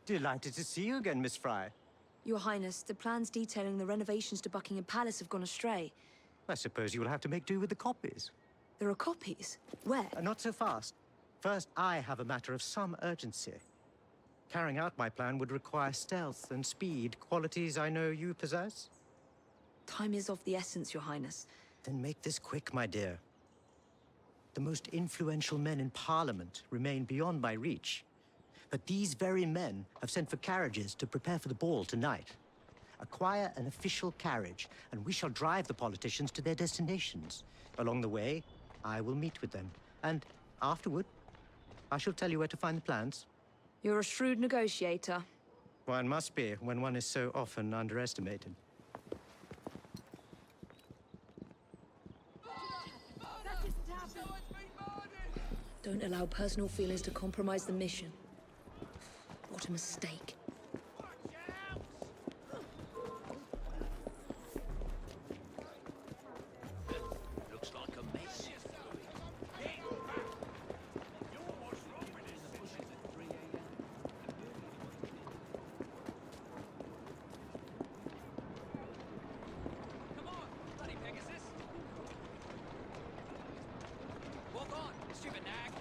Delighted to see you again, Miss Fry. Your Highness, the plans detailing the renovations to Buckingham Palace have gone astray. I suppose you will have to make do with the copies. There are copies? Where? Not so fast. First, I have a matter of some urgency. Carrying out my plan would require stealth and speed, qualities I know you possess. Time is of the essence, Your Highness. Then make this quick, my dear. The most influential men in Parliament remain beyond my reach. But these very men have sent for carriages to prepare for the ball tonight. Acquire an official carriage, and we shall drive the politicians to their destinations. Along the way, I will meet with them. And afterward, I shall tell you where to find the plans. You're a shrewd negotiator. One must be when one is so often underestimated. Don't allow personal feelings to compromise the mission. What a mistake. Looks like a mess. Come on, bloody Pegasus. Walk on, stupid nag.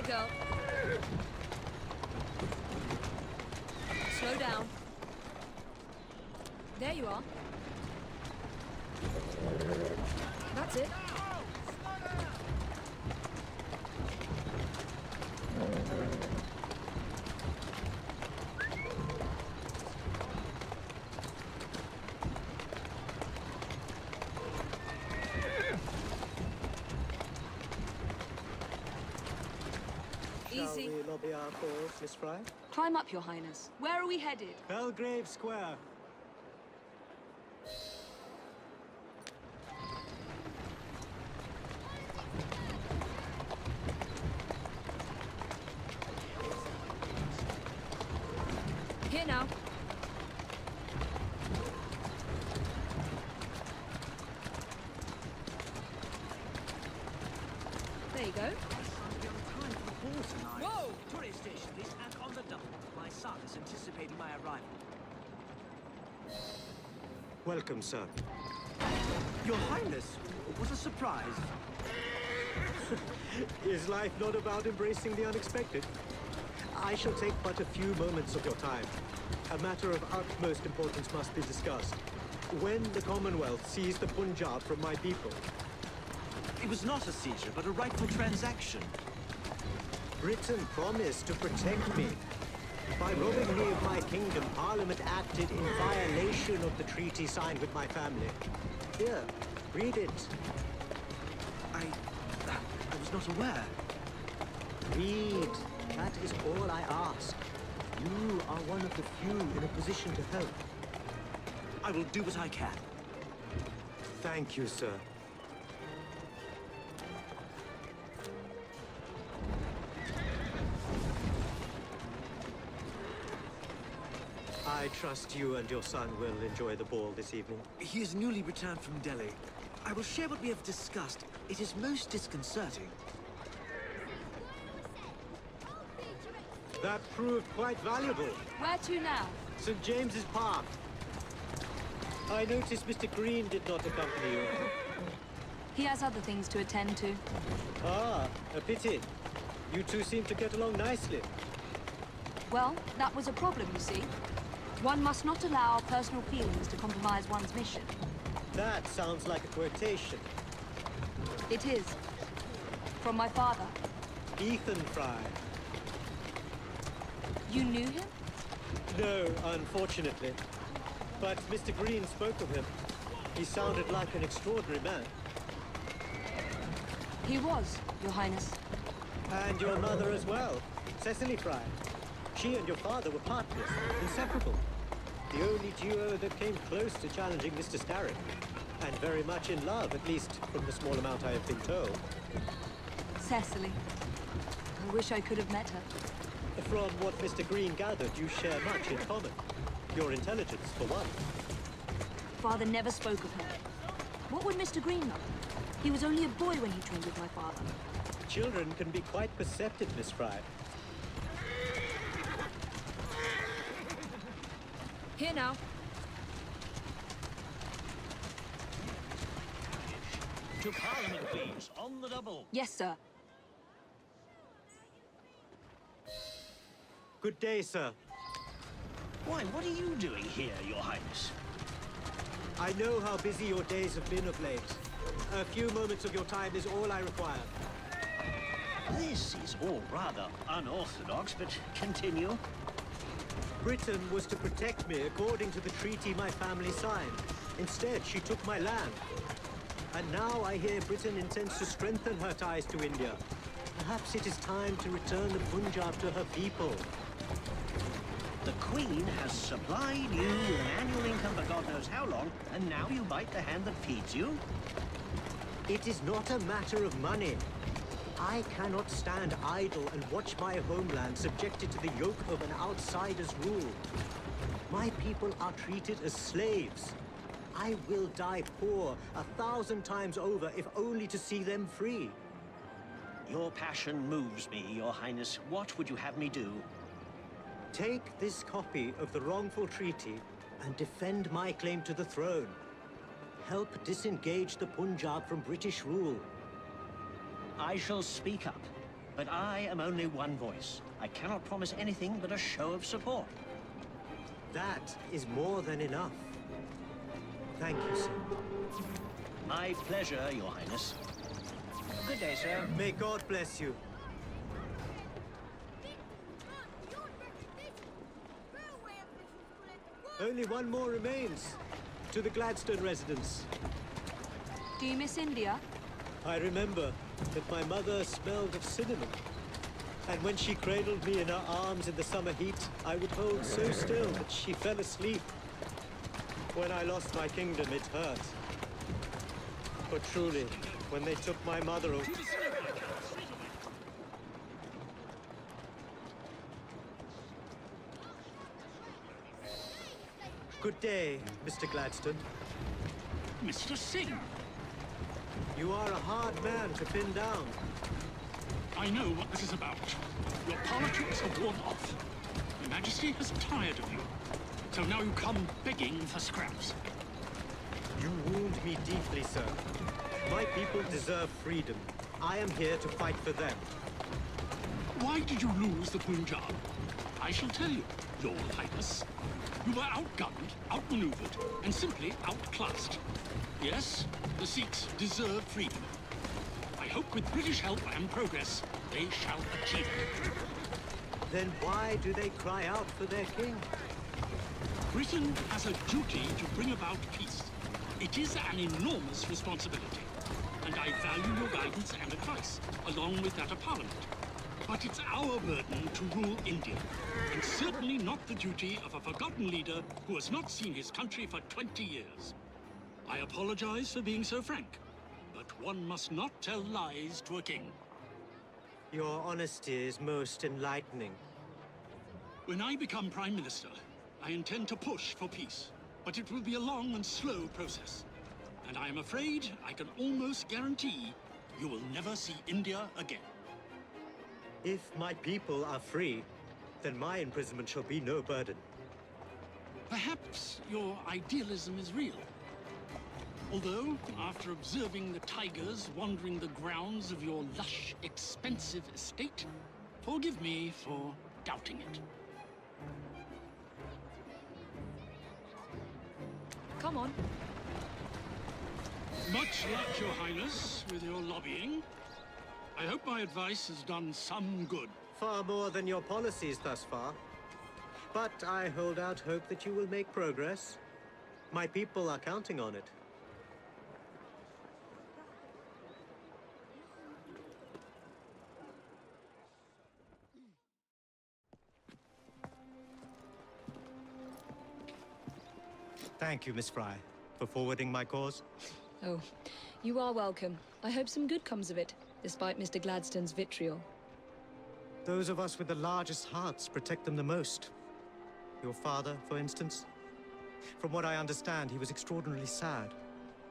girl. Slow down. There you are. That's it. Shall Easy. we lobby our cause, Miss Fry? Climb up, Your Highness. Where are we headed? Belgrave Square. Here now. There you go. Whoa! Tourist station, this and on the double. My son is anticipating my arrival. Welcome, sir. Your Highness, what a surprise. Is life not about embracing the unexpected? I shall take but a few moments of your time. A matter of utmost importance must be discussed. When the Commonwealth seized the Punjab from my people, It was not a seizure, but a rightful transaction. Britain promised to protect me. By robbing me of my kingdom, Parliament acted in violation of the treaty signed with my family. Here, read it. I was not aware. Read. That is all I ask. You are one of the few in a position to help. I will do what I can. Thank you, sir. I trust you and your son will enjoy the ball this evening. He is newly returned from Delhi. I will share what we have discussed. It is most disconcerting. That proved quite valuable. Where to now? St. James's Park. I noticed Mr. Green did not accompany you. He has other things to attend to. Ah, a pity. You two seem to get along nicely. Well, that was a problem, you see. One must not allow personal feelings to compromise one's mission. That sounds like a quotation. It is. From my father. Ethan Fry. You knew him? No, unfortunately. But Mr. Green spoke of him. He sounded like an extraordinary man. He was, Your Highness. And your mother as well, Cecily Fry. She and your father were partners, inseparable. The only duo that came close to challenging Mr. Starrick. And very much in love, at least from the small amount I have been told. Cecily. I wish I could have met her. From what Mr. Green gathered, you share much in common. Your intelligence, for one. Father never spoke of her. What would Mr. Green know? He was only a boy when he trained with my father. Children can be quite perceptive, Miss Fry. Here now. To Parliament, please, on the double. Yes, sir. Good day, sir. Why, what are you doing here, Your Highness? I know how busy your days have been of late. A few moments of your time is all I require. This is all rather unorthodox, but continue. Britain was to protect me according to the treaty my family signed. Instead, she took my land. And now I hear Britain intends to strengthen her ties to India. Perhaps it is time to return the Punjab to her people. The Queen has supplied you with an annual income for God knows how long, and now you bite the hand that feeds you? It is not a matter of money. I cannot stand idle and watch my homeland subjected to the yoke of an outsider's rule. My people are treated as slaves. I will die poor 1,000 times over if only to see them free. Your passion moves me, Your Highness. What would you have me do? Take this copy of the wrongful treaty and defend my claim to the throne. Help disengage the Punjab from British rule. I shall speak up. But I am only one voice. I cannot promise anything but a show of support. That is more than enough. Thank you, sir. My pleasure, Your Highness. Good day, sir. May God bless you. Only one more remains. To the Gladstone residence. Do you miss India? I remember that my mother smelled of cinnamon. And when she cradled me in her arms in the summer heat, I would hold so still that she fell asleep. When I lost my kingdom, it hurt. But truly, when they took my mother away... Good day, Mr. Gladstone. Mr. Singh, You are a hard man to pin down. I know what this is about. Your politics have worn off. Your Majesty has tired of you. So now you come begging for scraps. You wound me deeply, sir. My people deserve freedom. I am here to fight for them. Why did you lose the Punjab? I shall tell you, Your Highness. You were outgunned, outmaneuvered, and simply outclassed. Yes, the Sikhs deserve freedom. I hope with British help and progress, they shall achieve it. Then why do they cry out for their king? Britain has a duty to bring about peace. It is an enormous responsibility, and I value your guidance and advice, along with that of Parliament. But it's our burden to rule India, and certainly not the duty of a forgotten leader who has not seen his country for 20 years. I apologize for being so frank, but one must not tell lies to a king. Your honesty is most enlightening. When I become Prime Minister, I intend to push for peace, but it will be a long and slow process. And I am afraid I can almost guarantee you will never see India again. If my people are free, then my imprisonment shall be no burden. Perhaps your idealism is real. Although, after observing the tigers wandering the grounds of your lush, expensive estate, forgive me for doubting it. Come on. Much luck, Your Highness, with your lobbying. I hope my advice has done some good. Far more than your policies thus far. But I hold out hope that you will make progress. My people are counting on it. Thank you, Miss Fry, for forwarding my cause. Oh, you are welcome. I hope some good comes of it, despite Mr. Gladstone's vitriol. Those of us with the largest hearts protect them the most. Your father, for instance. From what I understand, he was extraordinarily sad.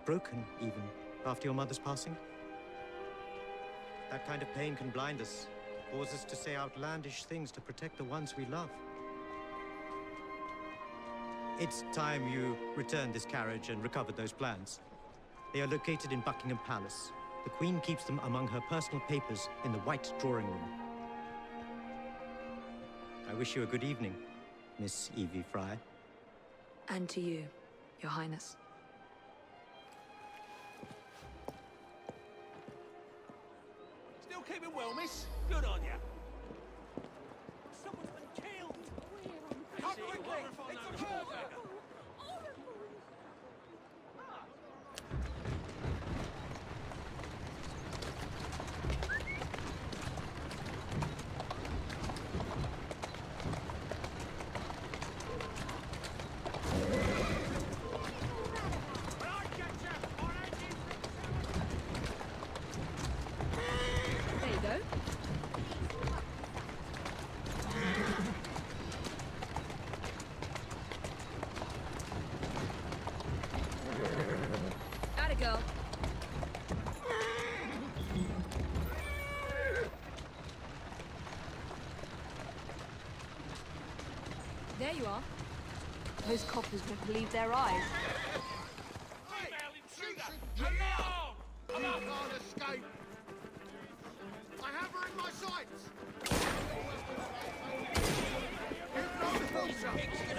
Broken, even, after your mother's passing. That kind of pain can blind us, cause us to say outlandish things to protect the ones we love. It's time you returned this carriage and recovered those plans. They are located in Buckingham Palace. The Queen keeps them among her personal papers in the White Drawing Room. I wish you a good evening, Miss Evie Fry. And to you, Your Highness. Still keeping well, miss? Good on ya. Someone's been killed! Come quickly! It's a murder! There you go. Atta girl. There you are. Those coppers won't believe their eyes. Female intruder! Come on! I can't escape. I have her in my sights! Give no quarter!